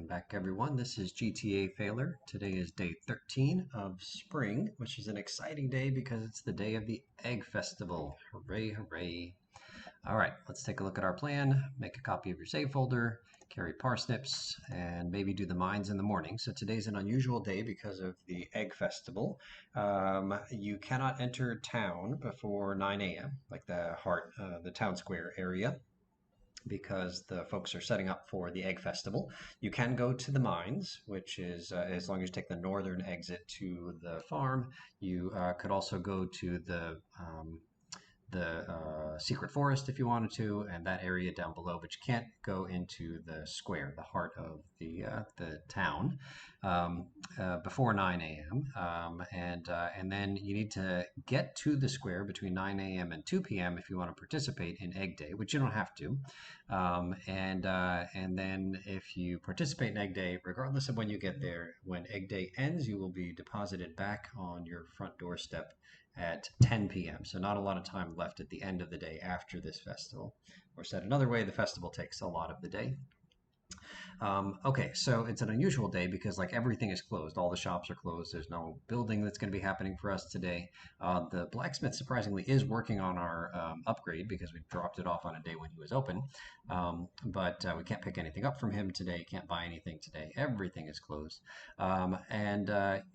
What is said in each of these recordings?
Welcome back, everyone. This is GTA Failure. Today is day 13 of spring, which is an exciting day because it's the day of the Egg Festival. Hooray, hooray. All right, let's take a look at our plan. Make a copy of your save folder, carry parsnips, and maybe do the mines in the morning. So today's an unusual day because of the Egg Festival. You cannot enter town before 9 a.m., like the town square area, because the folks are setting up for the Egg Festival. You can go to the mines, which is as long as you take the northern exit to the farm. You could also go to the secret forest if you wanted to, and that area down below, but you can't go into the square, the heart of the town, before 9 a.m. And then you need to get to the square between 9 a.m. and 2 p.m. if you want to participate in Egg Day, which you don't have to. And then if you participate in Egg Day, regardless of when you get there, when Egg Day ends, you will be deposited back on your front doorstep at 10 p.m. So not a lot of time left at the end of the day after this festival. Or said another way, the festival takes a lot of the day. Okay, so it's an unusual day because like everything is closed. All the shops are closed. There's no building that's going to be happening for us today. The blacksmith surprisingly is working on our upgrade because we dropped it off on a day when he was open. But we can't pick anything up from him today. Can't buy anything today. Everything is closed.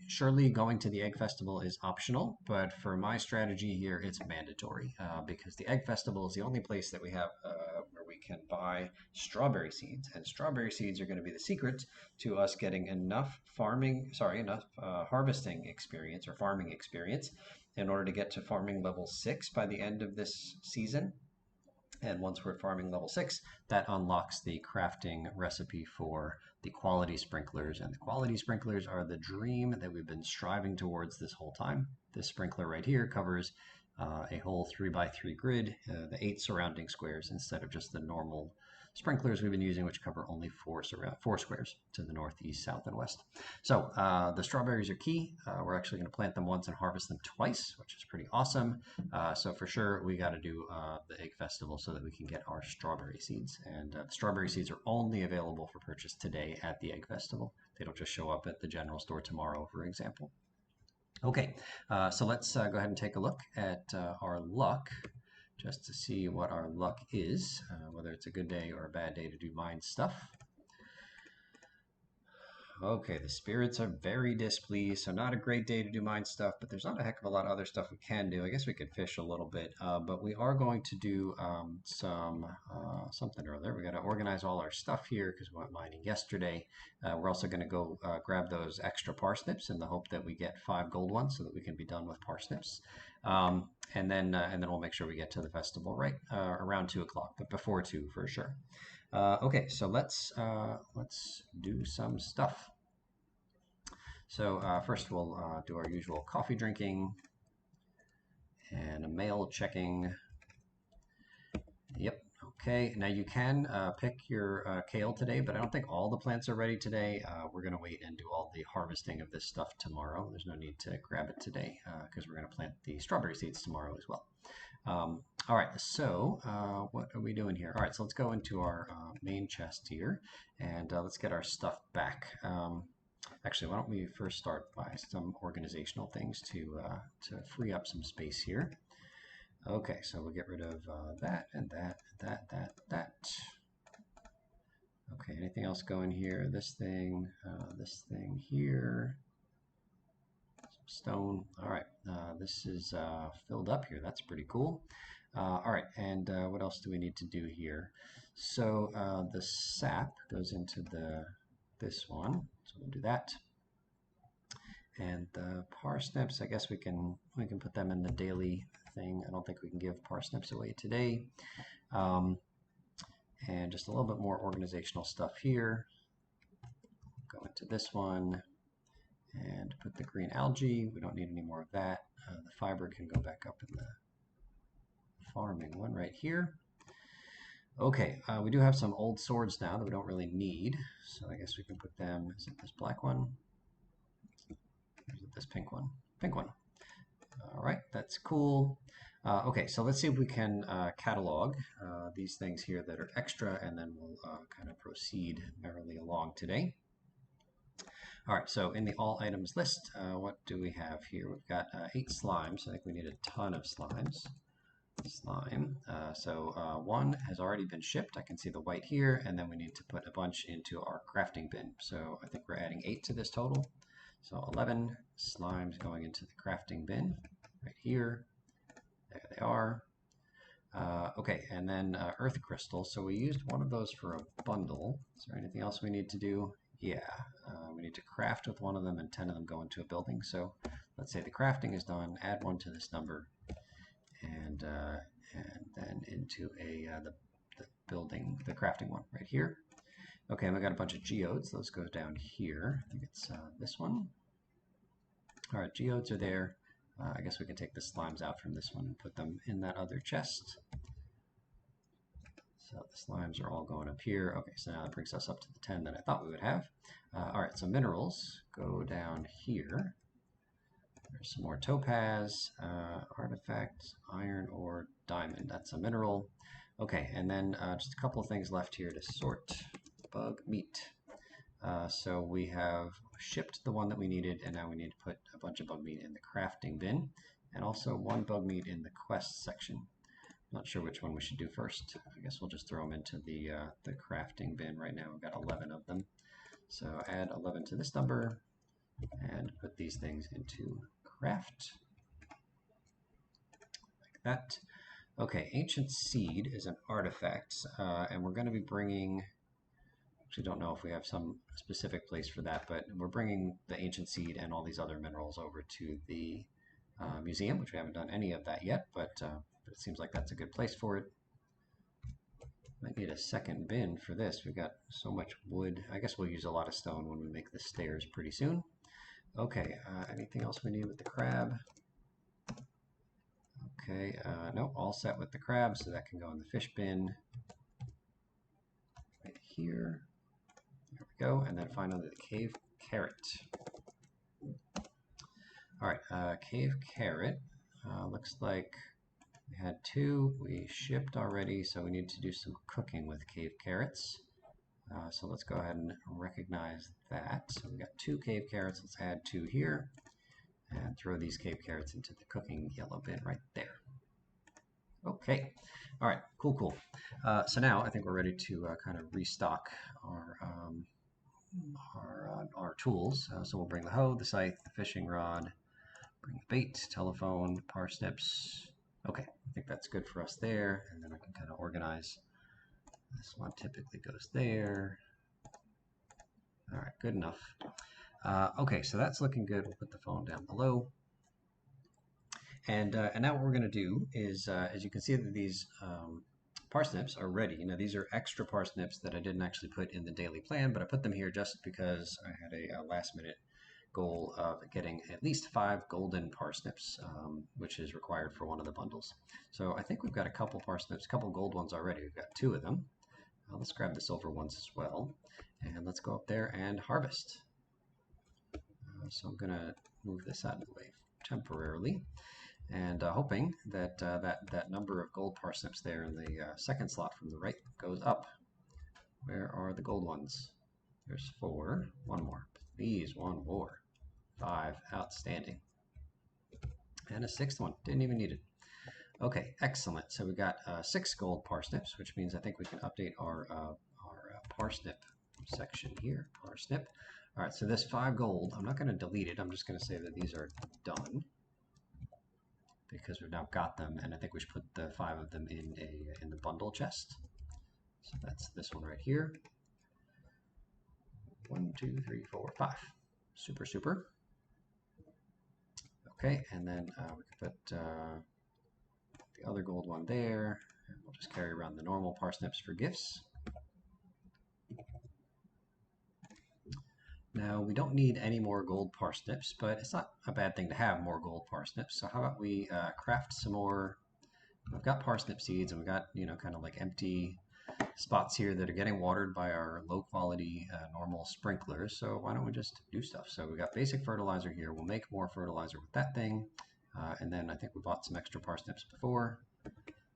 Surely going to the Egg Festival is optional, but for my strategy here, it's mandatory because the Egg Festival is the only place that we have where we can buy strawberry seeds, and strawberry seeds are going to be the secret to us getting enough harvesting experience or farming experience in order to get to farming level 6 by the end of this season. And once we're at farming level 6, that unlocks the crafting recipe for the quality sprinklers. And the quality sprinklers are the dream that we've been striving towards this whole time. This sprinkler right here covers a whole 3x3 grid, the 8 surrounding squares instead of just the normal sprinklers we've been using, which cover only four squares to the north, east, south, and west. So the strawberries are key. We're actually going to plant them once and harvest them twice, which is pretty awesome. So for sure, we got to do the Egg Festival so that we can get our strawberry seeds. And the strawberry seeds are only available for purchase today at the Egg Festival. They don't just show up at the general store tomorrow, for example. Okay, so let's go ahead and take a look at our luck, just to see what our luck is, whether it's a good day or a bad day to do mine stuff. Okay, the spirits are very displeased, so not a great day to do mine stuff, but there's not a heck of a lot of other stuff we can do. I guess we could fish a little bit, but we are going to do something or other. We got to organize all our stuff here because we went mining yesterday. We're also going to go grab those extra parsnips in the hope that we get 5 gold ones so that we can be done with parsnips. And then we'll make sure we get to the festival right around 2 o'clock, but before 2 for sure. Okay, so let's do some stuff. So first we'll do our usual coffee drinking and a mail checking. Yep. Okay, now you can pick your kale today, but I don't think all the plants are ready today. We're going to wait and do all the harvesting of this stuff tomorrow. There's no need to grab it today because we're going to plant the strawberry seeds tomorrow as well. All right, so what are we doing here? All right, so let's go into our main chest here and let's get our stuff back. Actually, why don't we first start by some organizational things to free up some space here. Okay, so we'll get rid of that and that, that. Okay, anything else go in here? This thing here. Some stone. All right, this is filled up here. That's pretty cool. All right, and what else do we need to do here? So the sap goes into this one, so we'll do that. And the parsnips, I guess we can put them in the daily thing. I don't think we can give parsnips away today. And just a little bit more organizational stuff here. Go into this one and put the green algae. We don't need any more of that. The fiber can go back up in the farming one right here. Okay, we do have some old swords now that we don't really need. So I guess we can put them, is it this black one? Or is it this pink one? Pink one. All right, that's cool. Okay, so let's see if we can catalog these things here that are extra, and then we'll kind of proceed merrily along today. All right, so in the all items list, what do we have here? We've got 8 slimes. I think we need a ton of slimes. Slime. One has already been shipped. I can see the white here, and then we need to put a bunch into our crafting bin. So I think we're adding 8 to this total. So 11 slimes going into the crafting bin right here. There they are. Okay, and then earth crystals. So we used one of those for a bundle. Is there anything else we need to do? Yeah, we need to craft with one of them, and 10 of them go into a building. So let's say the crafting is done. Add 1 to this number, and then into the building, the crafting one right here. Okay, and we got a bunch of geodes. Those go down here. I think it's this one. All right, geodes are there. I guess we can take the slimes out from this one and put them in that other chest. So the slimes are all going up here. Okay, so now that brings us up to the 10 that I thought we would have. All right, so minerals go down here. There's some more topaz, artifact, iron ore, diamond. That's a mineral. Okay, and then just a couple of things left here to sort. Bug meat. So we have shipped the one that we needed, and now we need to put a bunch of bug meat in the crafting bin, and also 1 bug meat in the quest section. Not sure which one we should do first. I guess we'll just throw them into the crafting bin right now. We've got 11 of them. So add 11 to this number, and put these things into craft. Like that. Okay, ancient seed is an artifact, and we're going to be bringing... Actually, don't know if we have some specific place for that, but we're bringing the ancient seed and all these other minerals over to the museum, which we haven't done any of that yet, but it seems like that's a good place for it. Might need a second bin for this. We've got so much wood. I guess we'll use a lot of stone when we make the stairs pretty soon. Okay, anything else we need with the crab? Okay, no, all set with the crab, so that can go in the fish bin right here. There we go, and then finally the cave carrot. All right, cave carrot. Looks like we had 2. We shipped already, so we need to do some cooking with cave carrots. So let's go ahead and recognize that. So we got 2 cave carrots. Let's add 2 here, and throw these cave carrots into the cooking yellow bin right there. Okay. All right. Cool, cool. So now I think we're ready to kind of restock our tools. So we'll bring the hoe, the scythe, the fishing rod, bring the bait, telephone, parsnips. Okay, I think that's good for us there. And then I can kind of organize. This one typically goes there. All right, good enough. Okay, so that's looking good. We'll put the phone down below. And now what we're going to do is, as you can see, that these parsnips are ready. Now these are extra parsnips that I didn't actually put in the daily plan, but I put them here just because I had a last-minute goal of getting at least 5 golden parsnips, which is required for one of the bundles. So I think we've got a couple parsnips, a couple gold ones already. We've got 2 of them. Let's grab the silver ones as well, and let's go up there and harvest. So I'm going to move this out of the way temporarily, and hoping that that number of gold parsnips there in the second slot from the right goes up. Where are the gold ones? There's 4. 1 more. Please, 1 more. 5. Outstanding. And a 6th one. Didn't even need it. Okay, excellent. So we got 6 gold parsnips, which means I think we can update our parsnip section here. Parsnip. All right, so this 5 gold, I'm not going to delete it. I'm just going to say that these are done, because we've now got them, and I think we should put the 5 of them in the bundle chest. So that's this one right here. 1, 2, 3, 4, 5. Super, super. Okay, and then we can put the other gold one there, and we'll just carry around the normal parsnips for gifts. Now, we don't need any more gold parsnips, but it's not a bad thing to have more gold parsnips. So how about we craft some more? We've got parsnip seeds, and we've got, you know, kind of like empty spots here that are getting watered by our low quality normal sprinklers. So why don't we just do stuff? So we got basic fertilizer here. We'll make more fertilizer with that thing. And then I think we bought some extra parsnips before.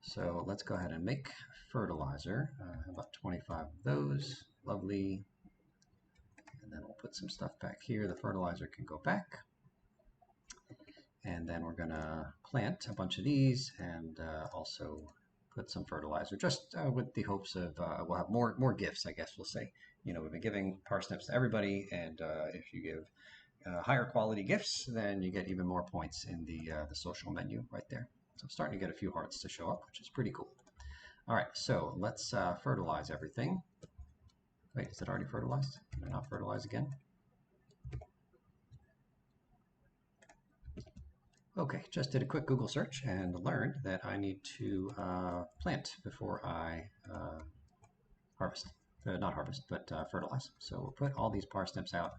So let's go ahead and make fertilizer. About 25 of those. Lovely. And then we'll put some stuff back here. The fertilizer can go back. And then we're going to plant a bunch of these and also put some fertilizer, just with the hopes of we'll have more gifts, I guess we'll say. You know, we've been giving parsnips to everybody, and if you give higher quality gifts, then you get even more points in the social menu right there. So I'm starting to get a few hearts to show up, which is pretty cool. All right, so let's fertilize everything. Wait, is it already fertilized? Can I not fertilize again? Okay, just did a quick Google search and learned that I need to plant before I harvest. Not harvest, but fertilize. So we'll put all these parsnips out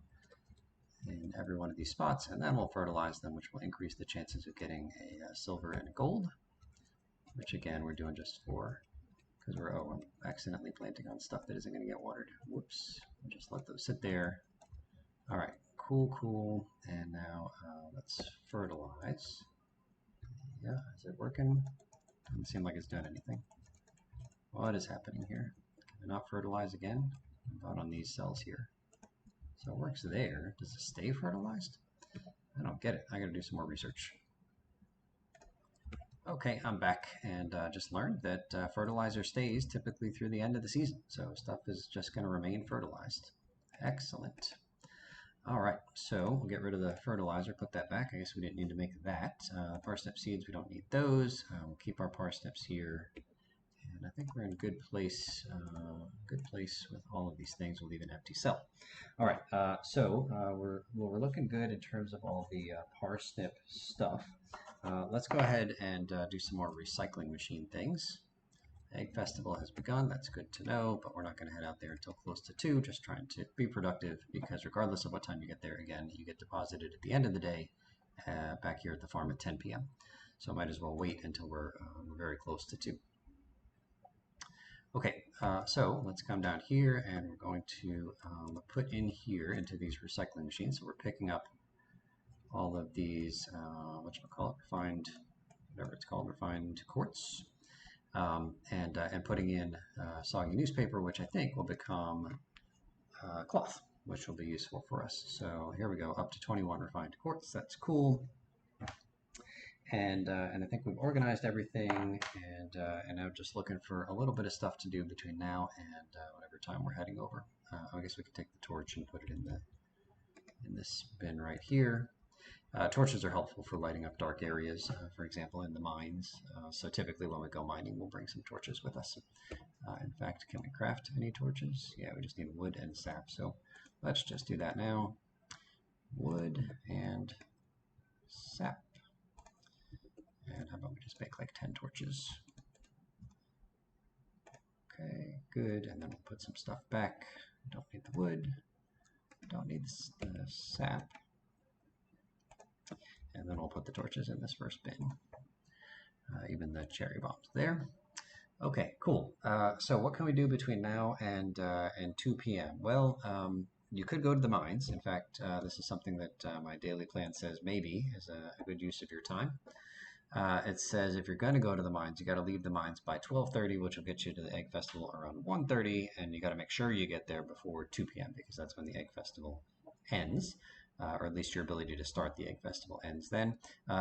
in every one of these spots, and then we'll fertilize them, which will increase the chances of getting a silver and a gold, which again, we're doing just for, because I'm accidentally planting on stuff that isn't going to get watered. Whoops, I'll just let those sit there. All right, cool. And now let's fertilize. Yeah, is it working? Doesn't seem like it's done anything. What is happening here? Can I not fertilize again? Not on these cells here. So it works there. Does it stay fertilized? I don't get it. I gotta do some more research. Okay, I'm back and just learned that fertilizer stays typically through the end of the season. So stuff is just gonna remain fertilized. Excellent. All right, so we'll get rid of the fertilizer, put that back. I guess we didn't need to make that. Parsnip seeds, we don't need those. We'll keep our parsnips here. And I think we're in a good place with all of these things. We'll leave an empty cell. All right, so we're looking good in terms of all the parsnip stuff. Let's go ahead and do some more recycling machine things. Egg Festival has begun. That's good to know, but we're not going to head out there until close to 2, just trying to be productive, because regardless of what time you get there, again, you get deposited at the end of the day back here at the farm at 10 p.m. So I might as well wait until we're very close to 2. Okay, so let's come down here, and we're going to put in here into these recycling machines. So we're picking up all of these, refined, whatever it's called, refined quartz. And putting in soggy newspaper, which I think will become cloth, which will be useful for us. So here we go, up to 21 refined quartz. That's cool. And I think we've organized everything, and now just looking for a little bit of stuff to do between now and whatever time we're heading over. I guess we could take the torch and put it in this bin right here. Torches are helpful for lighting up dark areas, for example, in the mines. So typically when we go mining, we'll bring some torches with us. In fact, can we craft any torches? Yeah, we just need wood and sap. So let's just do that now. Wood and sap. And how about we just make like 10 torches? Okay, good. And then we'll put some stuff back. Don't need the wood. Don't need the sap. And then we'll put the torches in this first bin. Even the cherry bombs there. Okay, cool. So what can we do between now and 2 p.m.? Well, you could go to the mines. In fact, this is something that my daily plan says maybe is a good use of your time. It says if you're going to go to the mines, you got to leave the mines by 12:30, which will get you to the Egg Festival around 1:30, and you got to make sure you get there before 2 p.m. because that's when the Egg Festival ends. Or at least your ability to start the Egg Festival ends then.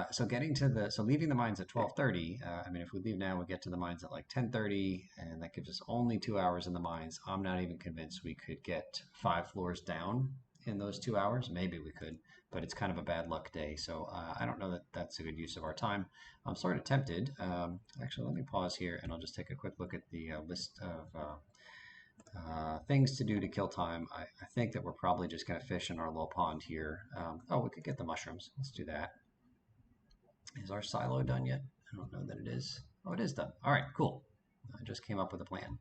So leaving the mines at 12:30. I mean, if we leave now, we get to the mines at like 10:30, and that gives us only 2 hours in the mines. I'm not even convinced we could get 5 floors down in those 2 hours. Maybe we could, but it's kind of a bad luck day. So I don't know that that's a good use of our time. I'm sort of tempted. Actually, let me pause here, and I'll just take a quick look at the list of things to do to kill time. I think that we're probably just going to fish in our little pond here. Oh, we could get the mushrooms. Let's do that. Is our silo done yet? I don't know that it is. Oh, it is done. All right, cool. I just came up with a plan.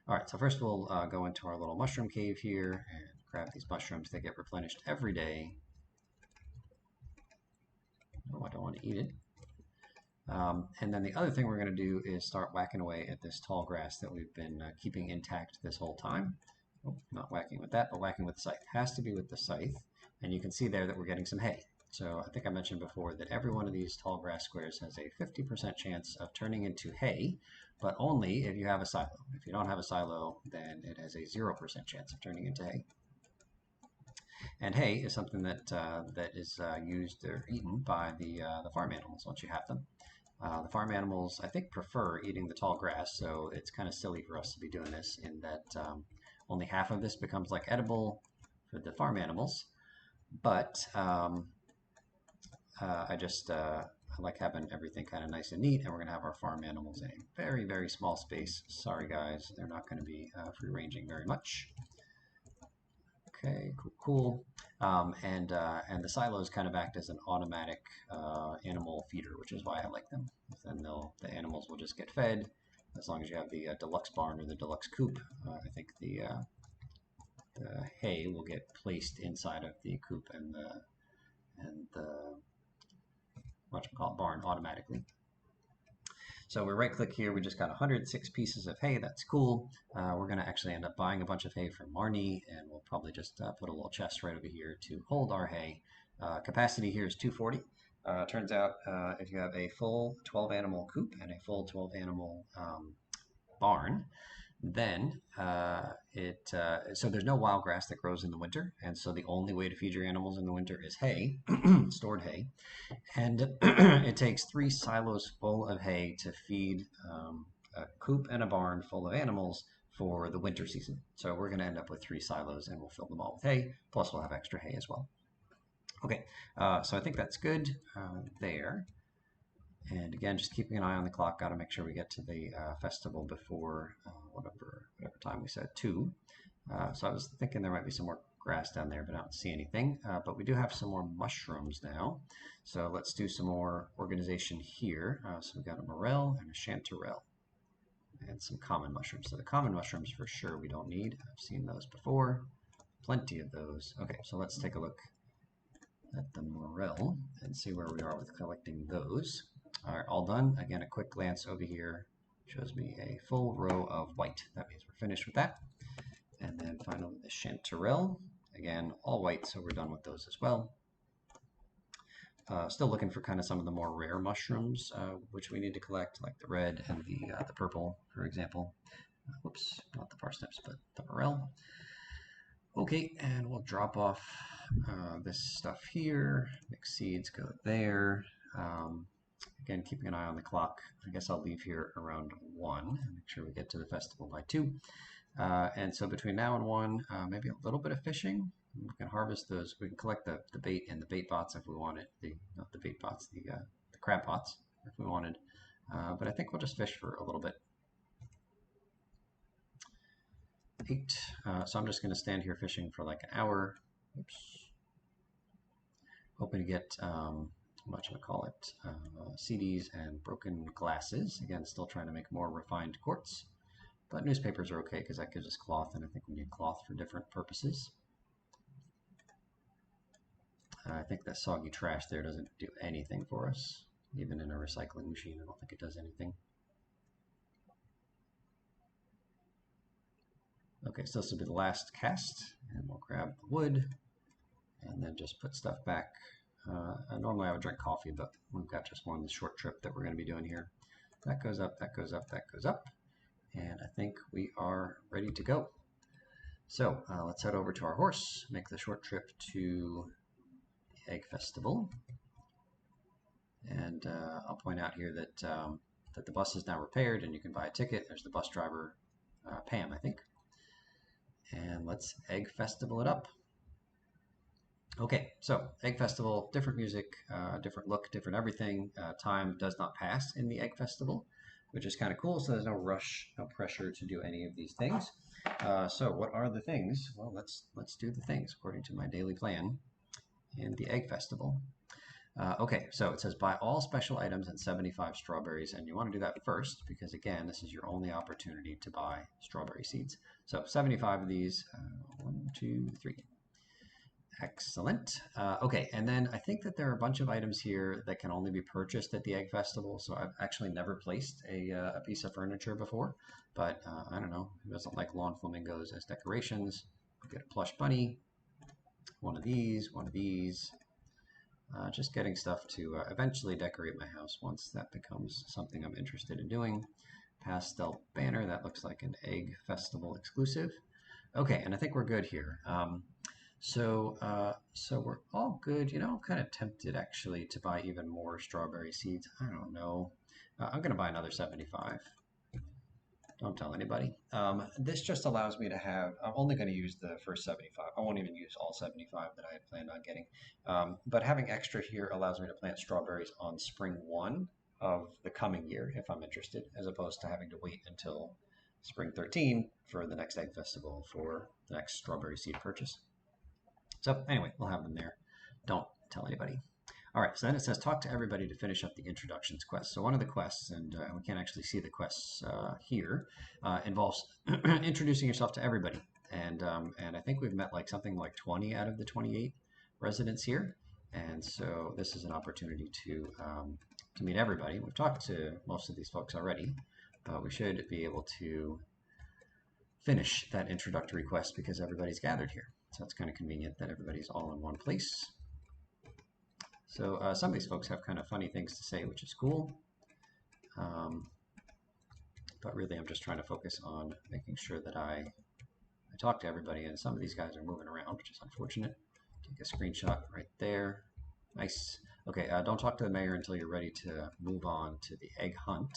All right, so first we'll go into our little mushroom cave here and grab these mushrooms. They get replenished every day. Oh, I don't want to eat it. And then the other thing we're going to do is start whacking away at this tall grass that we've been keeping intact this whole time. Oh, not whacking with that, but whacking with the scythe. Has to be with the scythe. And you can see there that we're getting some hay. So I think I mentioned before that every one of these tall grass squares has a 50% chance of turning into hay, but only if you have a silo. If you don't have a silo, then it has a 0% chance of turning into hay. And hay is something that that is used or eaten by the farm animals once you have them. The farm animals, I think, prefer eating the tall grass, so it's kind of silly for us to be doing this in that only half of this becomes like edible for the farm animals. But I like having everything kind of nice and neat, and we're going to have our farm animals in a very, very small space. Sorry, guys, they're not going to be free-ranging very much. Okay, cool. And the silos kind of act as an automatic animal feeder, which is why I like them. Then the animals will just get fed as long as you have the deluxe barn or the deluxe coop. I think the hay will get placed inside of the coop and the whatchamacallit barn automatically. So we right click here, we just got 106 pieces of hay, that's cool. We're gonna actually end up buying a bunch of hay from Marnie, and we'll probably just put a little chest right over here to hold our hay. Capacity here is 240. Turns out if you have a full 12 animal coop and a full 12 animal barn, then so there's no wild grass that grows in the winter, and so the only way to feed your animals in the winter is hay, stored hay, and it takes 3 silos full of hay to feed a coop and a barn full of animals for the winter season. So we're going to end up with 3 silos, and we'll fill them all with hay, plus we'll have extra hay as well. Okay, so I think that's good there. And again, just keeping an eye on the clock. Got to make sure we get to the festival before whatever time we said, 2. So I was thinking there might be some more grass down there, but I don't see anything. But we do have some more mushrooms now. So let's do some more organization here. So we've got a morel and a chanterelle and some common mushrooms. So the common mushrooms for sure we don't need. I've seen those before. Plenty of those. Okay, so let's take a look at the morel and see where we are with collecting those. All right, all done. Again, a quick glance over here shows me a full row of white. That means we're finished with that. And then finally the chanterelle. Again, all white, so we're done with those as well. Still looking for kind of some of the more rare mushrooms, which we need to collect, like the red and the purple, for example. Whoops, not the parsnips, but the morel. Okay, and we'll drop off this stuff here. Mixed seeds go there. Again, keeping an eye on the clock. I guess I'll leave here around 1 and make sure we get to the festival by 2. And so between now and 1, maybe a little bit of fishing. We can harvest those. We can collect the bait and the bait bots if we wanted. Not the bait bots, the crab pots if we wanted. But I think we'll just fish for a little bit. 8. So I'm just going to stand here fishing for like an hour. Oops. Hoping to get whatchamacallit, CDs and broken glasses. Again, still trying to make more refined quartz. But newspapers are okay because that gives us cloth, and I think we need cloth for different purposes. I think that soggy trash there doesn't do anything for us. Even in a recycling machine, I don't think it does anything. Okay, so this will be the last cast, and we'll grab the wood, and then just put stuff back. Normally I would drink coffee, but we've got just one short trip that we're going to be doing here. That goes up, that goes up, that goes up, and I think we are ready to go. So let's head over to our horse, make the short trip to the Egg Festival. And I'll point out here that, that the bus is now repaired and you can buy a ticket. There's the bus driver, Pam, I think. And let's Egg Festival it up. Okay, so Egg Festival, different music, different look, different everything. Time does not pass in the Egg Festival, which is kind of cool, so there's no rush, no pressure to do any of these things. So what are the things? Well, let's do the things according to my daily plan in the Egg Festival. Okay, so it says buy all special items and 75 strawberries, and you want to do that first because, again, this is your only opportunity to buy strawberry seeds. So 75 of these, 1, 2, 3. Excellent. Okay, and then I think that there are a bunch of items here that can only be purchased at the Egg Festival, so I've actually never placed a piece of furniture before, but I don't know, who doesn't like lawn flamingos as decorations? We'll get a plush bunny, one of these, Just getting stuff to eventually decorate my house once that becomes something I'm interested in doing. Pastel banner, that looks like an egg festival exclusive. Okay, and I think we're good here. So we're all good. You know, I'm kind of tempted actually to buy even more strawberry seeds. I don't know. I'm gonna buy another 75. Don't tell anybody. This just allows me to have, I'm only going to use the first 75. I won't even use all 75 that I had planned on getting. But having extra here allows me to plant strawberries on spring 1 of the coming year if I'm interested, as opposed to having to wait until spring 13 for the next egg festival for the next strawberry seed purchase. So anyway, we'll have them there. Don't tell anybody. All right, so then it says talk to everybody to finish up the introductions quest. So one of the quests, and we can't actually see the quests here, involves introducing yourself to everybody. And I think we've met like something like 20 out of the 28 residents here. And so this is an opportunity to meet everybody. We've talked to most of these folks already, but we should be able to finish that introductory quest because everybody's gathered here. So it's kind of convenient that everybody's all in one place. So some of these folks have kind of funny things to say, which is cool. But really, I'm just trying to focus on making sure that I talk to everybody. And some of these guys are moving around, which is unfortunate. Take a screenshot right there. Nice. Okay, don't talk to the mayor until you're ready to move on to the egg hunt.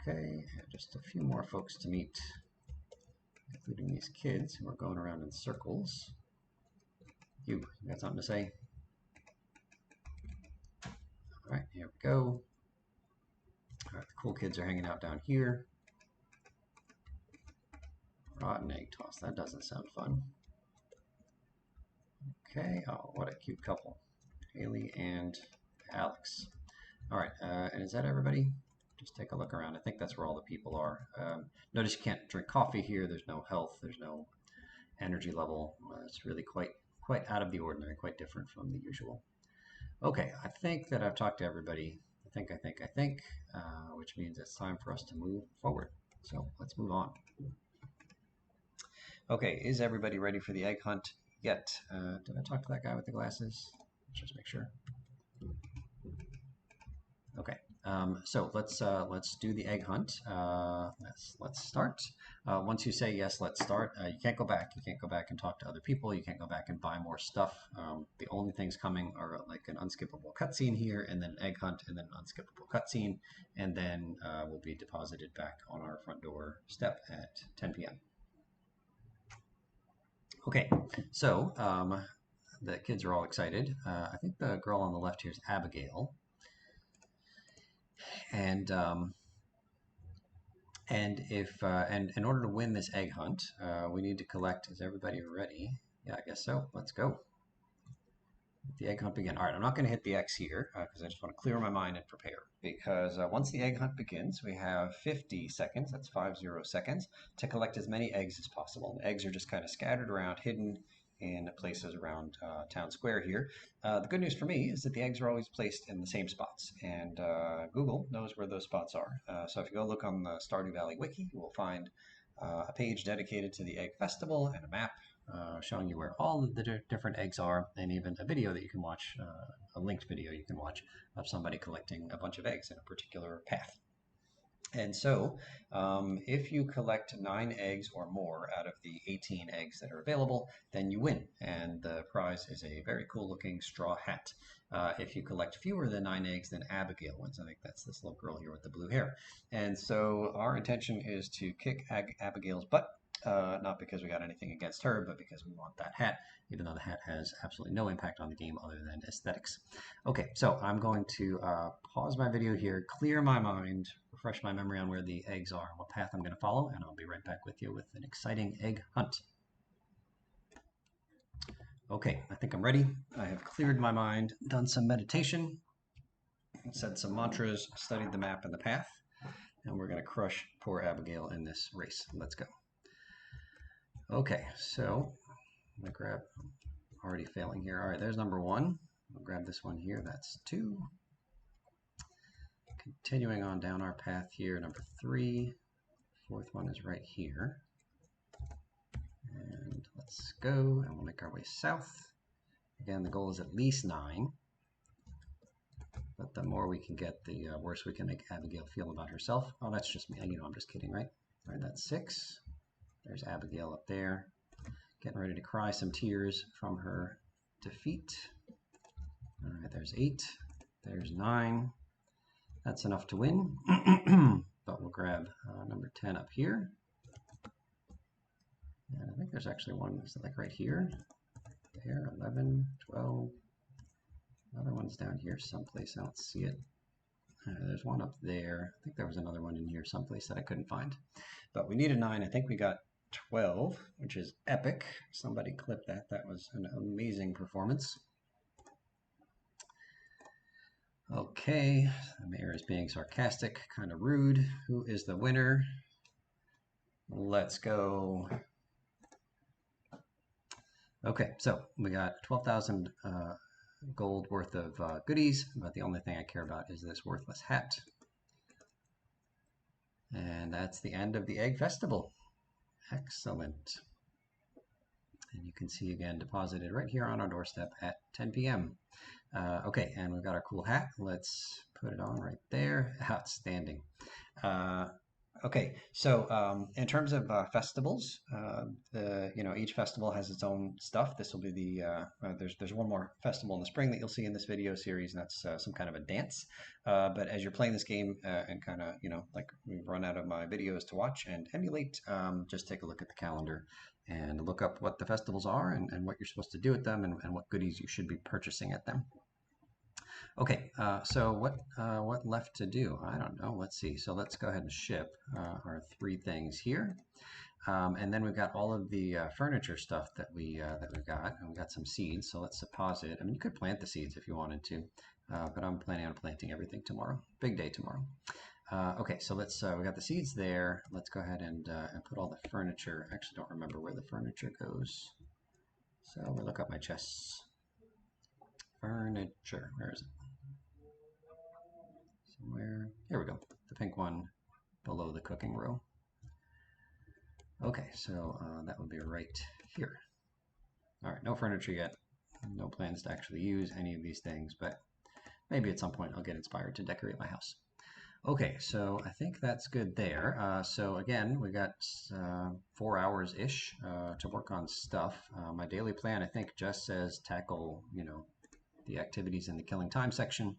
Okay, and just a few more folks to meet, including these kids who are going around in circles. You got something to say? All right, here we go. All right, the cool kids are hanging out down here. Rotten egg toss, that doesn't sound fun. Okay, oh, what a cute couple. Haley and Alex. All right, and is that everybody? Just take a look around. I think that's where all the people are. Notice you can't drink coffee here. There's no health. There's no energy level. It's really quite out of the ordinary, quite different from the usual. Okay, I think that I've talked to everybody. I think, which means it's time for us to move forward. So let's move on. Okay, is everybody ready for the egg hunt yet? Did I talk to that guy with the glasses? Let's just make sure. Okay, so let's do the egg hunt. Let's start. Once you say yes, let's start. You can't go back. You can't go back and talk to other people. You can't go back and buy more stuff. The only things coming are like an unskippable cutscene here, and then an egg hunt, and then an unskippable cutscene, and then we'll be deposited back on our front door step at 10 p.m. Okay, so the kids are all excited. I think the girl on the left here is Abigail. And if in order to win this egg hunt, we need to collect. Is everybody ready? Yeah, I guess so. Let's go. The egg hunt begin. All right, I'm not going to hit the X here because I just want to clear my mind and prepare. Because once the egg hunt begins, we have 50 seconds. That's 50 seconds to collect as many eggs as possible. The eggs are just kind of scattered around, hidden in places around town square here. The good news for me is that the eggs are always placed in the same spots, and Google knows where those spots are. So if you go look on the Stardew Valley wiki, you will find a page dedicated to the egg festival and a map showing you where all of the different eggs are, and even a video that you can watch, a linked video you can watch of somebody collecting a bunch of eggs in a particular path. And so if you collect 9 eggs or more out of the 18 eggs that are available, then you win. And the prize is a very cool looking straw hat. If you collect fewer than 9 eggs, then Abigail wins. I think that's this little girl here with the blue hair. And so our intention is to kick Abigail's butt. Not because we got anything against her, but because we want that hat, even though the hat has absolutely no impact on the game other than aesthetics. Okay, so I'm going to pause my video here, clear my mind, refresh my memory on where the eggs are, what path I'm going to follow, and I'll be right back with you with an exciting egg hunt. Okay, I think I'm ready. I have cleared my mind, done some meditation, said some mantras, studied the map and the path, and we're going to crush poor Abigail in this race. Let's go. Okay, so I'm going to grab, already failing here. All right, there's number 1. I'll grab this one here. That's 2. Continuing on down our path here, number 3. 4th one is right here. And let's go, and we'll make our way south. Again, the goal is at least 9. But the more we can get, the worse we can make Abigail feel about herself. Oh, that's just me. You know, I'm just kidding, right? All right, that's 6. There's Abigail up there, getting ready to cry some tears from her defeat. All right, there's 8. There's 9. That's enough to win. But we'll grab number 10 up here. And I think there's actually one, is it like right here? There, 11, 12. Another one's down here someplace. I don't see it. There's one up there. I think there was another one in here someplace that I couldn't find. But we need a 9. I think we got 12, which is epic. Somebody clip that. That was an amazing performance. Okay, the mayor is being sarcastic, kind of rude. Who is the winner? Let's go. Okay, so we got 12,000 gold worth of goodies, but the only thing I care about is this worthless hat. And that's the end of the Egg Festival. Excellent. And you can see again deposited right here on our doorstep at 10 p.m. Okay, and we've got our cool hat. Let's put it on right there. Outstanding. Okay, so in terms of festivals, each festival has its own stuff. This will be the there's one more festival in the spring that you'll see in this video series, and that's some kind of a dance. But as you're playing this game and kind of like we've run out of my videos to watch and emulate, just take a look at the calendar and look up what the festivals are and what you're supposed to do with them and what goodies you should be purchasing at them. Okay, so what left to do? I don't know. Let's see. So let's go ahead and ship our 3 things here, and then we've got all of the furniture stuff that we've got, and we've got some seeds. So let's deposit. I mean, you could plant the seeds if you wanted to, but I'm planning on planting everything tomorrow. Big day tomorrow. Okay, so let's we got the seeds there. Let's go ahead and put all the furniture. I actually don't remember where the furniture goes, so we'll look up my chests. Furniture. Where is it? Somewhere. Here we go. The pink one below the cooking row. Okay, so that would be right here. All right, no furniture yet. No plans to actually use any of these things, but maybe at some point I'll get inspired to decorate my house. Okay, so I think that's good there. So again, we got 4 hours-ish to work on stuff. My daily plan, I think, just says tackle, the activities in the killing time section.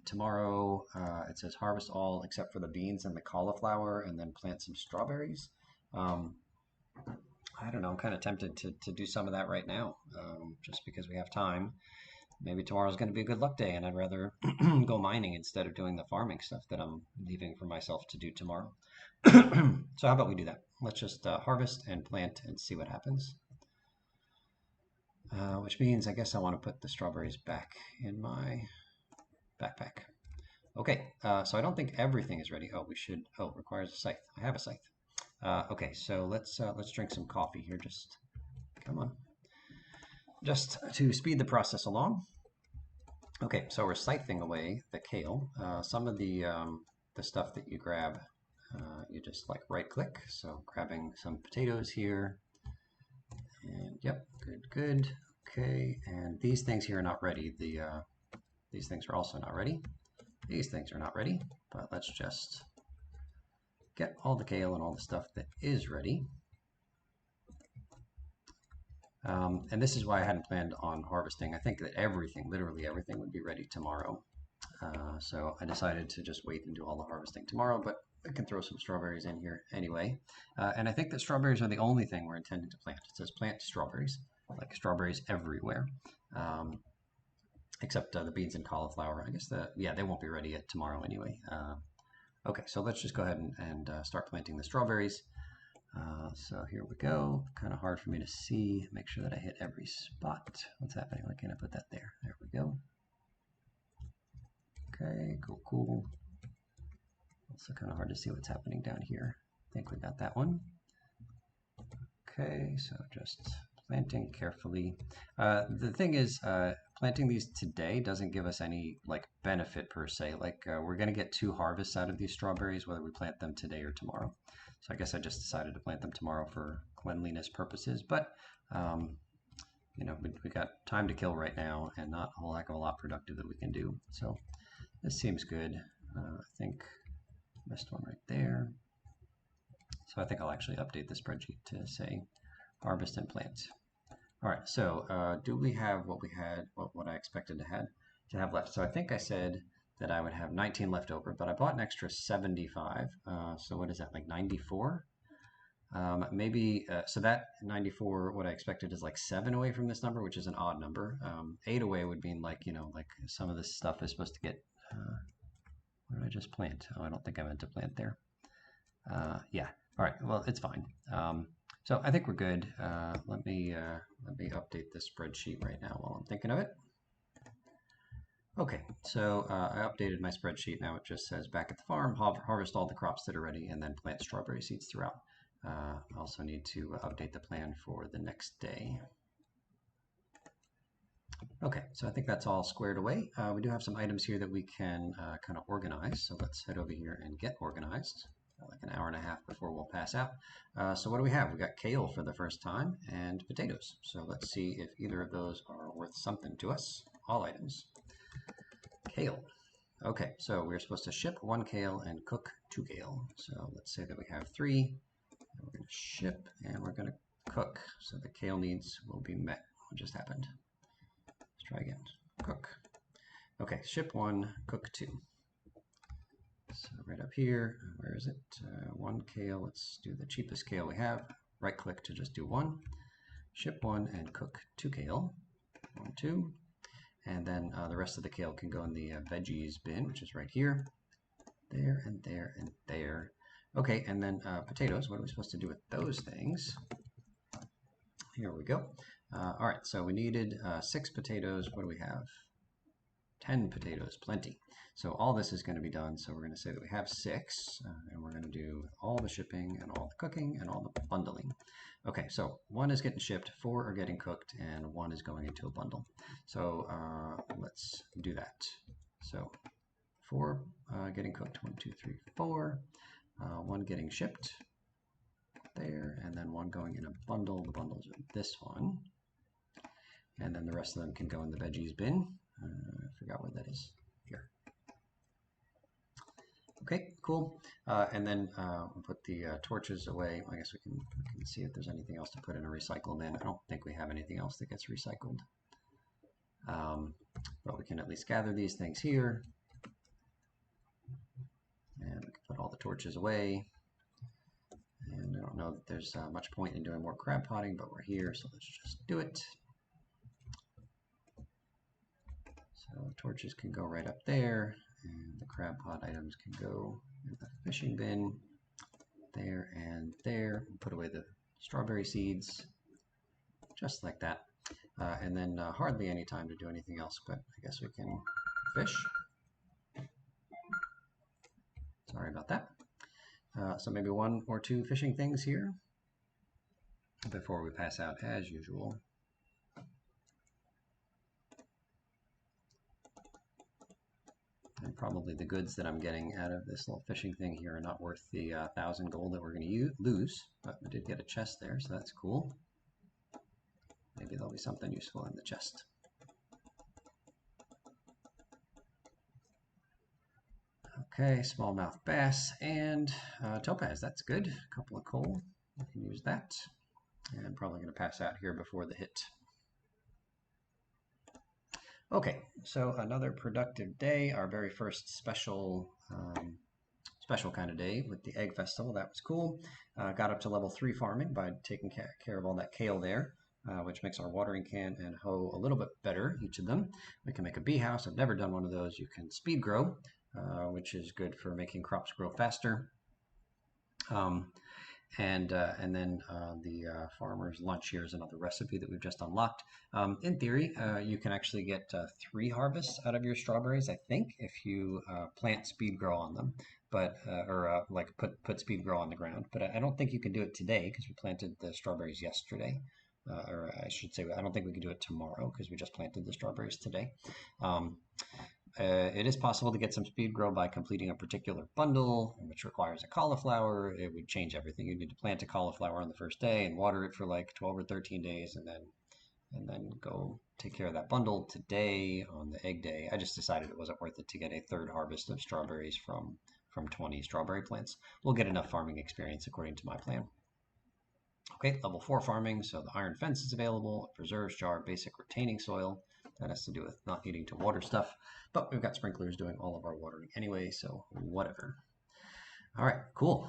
Tomorrow, it says harvest all except for the beans and the cauliflower, and then plant some strawberries. I don't know, I'm kind of tempted to do some of that right now, just because we have time. Maybe tomorrow's going to be a good luck day, and I'd rather go mining instead of doing the farming stuff that I'm leaving for myself to do tomorrow. So how about we do that? Let's just harvest and plant and see what happens. Which means I guess I want to put the strawberries back in my backpack. Okay, so I don't think everything is ready. Oh, we should. Oh, requires a scythe. I have a scythe. Okay, so let's drink some coffee here. Just come on. Just to speed the process along. Okay, so we're scything away the kale. Some of the stuff that you grab, you just like right click. So grabbing some potatoes here. And yep, good. Okay, and these things here are not ready. These things are also not ready. These things are not ready, but let's just get all the kale and all the stuff that is ready. And this is why I hadn't planned on harvesting. I think that everything, literally everything, would be ready tomorrow. So I decided to just wait and do all the harvesting tomorrow, but I can throw some strawberries in here anyway. And I think that strawberries are the only thing we're intending to plant. It says plant strawberries, like strawberries everywhere. Except the beans and cauliflower. I guess they won't be ready yet tomorrow anyway. Okay, so let's just go ahead and start planting the strawberries. So here we go. Kind of hard for me to see. Make sure that I hit every spot. What's happening? Why can't I put that there? There we go. Okay, cool. Also kind of hard to see what's happening down here. I think we got that one. Okay, so just planting carefully. The thing is, planting these today doesn't give us any like benefit per se. Like we're gonna get 2 harvests out of these strawberries whether we plant them today or tomorrow. So I guess I just decided to plant them tomorrow for cleanliness purposes, but you know, we got time to kill right now and not a whole heck of a lot productive that we can do. So this seems good. I think missed one right there. So I think I'll actually update the spreadsheet to say harvest and plant. All right, so do we have what we had, what I expected to have left? So I think I said that I would have 19 left over, but I bought an extra 75. So what is that, like 94? Maybe, so that 94, what I expected is like 7 away from this number, which is an odd number. 8 away would mean like, you know, like some of this stuff is supposed to get, what did I just plant? Oh, I don't think I meant to plant there. Yeah, all right, well, it's fine. So I think we're good. Let me update this spreadsheet right now while I'm thinking of it. Okay, so I updated my spreadsheet. Now it just says back at the farm, harvest all the crops that are ready, and then plant strawberry seeds throughout. I also need to update the plan for the next day. Okay, so I think that's all squared away. We do have some items here that we can kind of organize. So let's head over here and get organized. Like an hour and a half before we'll pass out. So what do we have? We got kale for the first time and potatoes. So let's see if either of those are worth something to us. All items. Kale. Okay, so we're supposed to ship 1 kale and cook 2 kale. So let's say that we have 3. We're going to ship and we're going to cook. So the kale needs will be met. What just happened? Let's try again. Cook. Okay, ship 1, cook 2. So right up here, where is it? 1 kale. Let's do the cheapest kale we have. Right click to just do 1. Ship 1 and cook 2 kale. 1, 2. And then the rest of the kale can go in the veggies bin, which is right here. There and there and there. Okay, and then potatoes. What are we supposed to do with those things? Here we go. All right, so we needed 6 potatoes. What do we have? 10 potatoes, plenty. So all this is going to be done. So we're going to say that we have 6, and we're going to do all the shipping and all the cooking and all the bundling. Okay, so 1 is getting shipped, 4 are getting cooked, and 1 is going into a bundle. So let's do that. So 4 getting cooked, 1, 2, 3, 4. 1 getting shipped there, and then 1 going in a bundle. The bundles are this one. And then the rest of them can go in the veggies bin. I forgot where that is. Here. Okay, cool. And then we'll put the torches away. I guess we can see if there's anything else to put in a recycle bin. I don't think we have anything else that gets recycled. But we can at least gather these things here. And we can put all the torches away. And I don't know that there's much point in doing more crab potting, but we're here, so let's just do it. So torches can go right up there, and the crab pot items can go in the fishing bin, there and there. Put away the strawberry seeds, just like that. And then hardly any time to do anything else, but I guess we can fish. Sorry about that. So maybe 1 or 2 fishing things here before we pass out as usual. And probably the goods that I'm getting out of this little fishing thing here are not worth the 1,000 gold that we're going to lose, but we did get a chest there, so that's cool. Maybe there'll be something useful in the chest. Okay, smallmouth bass and topaz, that's good. A couple of coal, we can use that. And I'm probably going to pass out here before the hit. Okay, so another productive day, our very first special kind of day with the egg festival. That was cool. Got up to level 3 farming by taking care of all that kale there, which makes our watering can and hoe a little bit better, each of them. We can make a bee house. I've never done one of those. You can speed grow, which is good for making crops grow faster. And then the farmer's lunch here is another recipe that we've just unlocked. In theory, you can actually get 3 harvests out of your strawberries, I think, if you plant speed grow on them, but like put speed grow on the ground. But I don't think you can do it today because we planted the strawberries yesterday. Or I should say, I don't think we can do it tomorrow because we just planted the strawberries today. It is possible to get some speed grow by completing a particular bundle, which requires a cauliflower. It would change everything. You need to plant a cauliflower on the first day and water it for like 12 or 13 days, and then go take care of that bundle. Today on the egg day, I just decided it wasn't worth it to get a third harvest of strawberries from 20 strawberry plants. We'll get enough farming experience according to my plan. Okay, level 4 farming, so the iron fence is available, preserves jar, basic retaining soil. That has to do with not needing to water stuff, but we've got sprinklers doing all of our watering anyway, so whatever. All right, cool.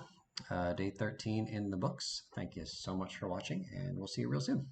Day 13 in the books. Thank you so much for watching, and we'll see you real soon.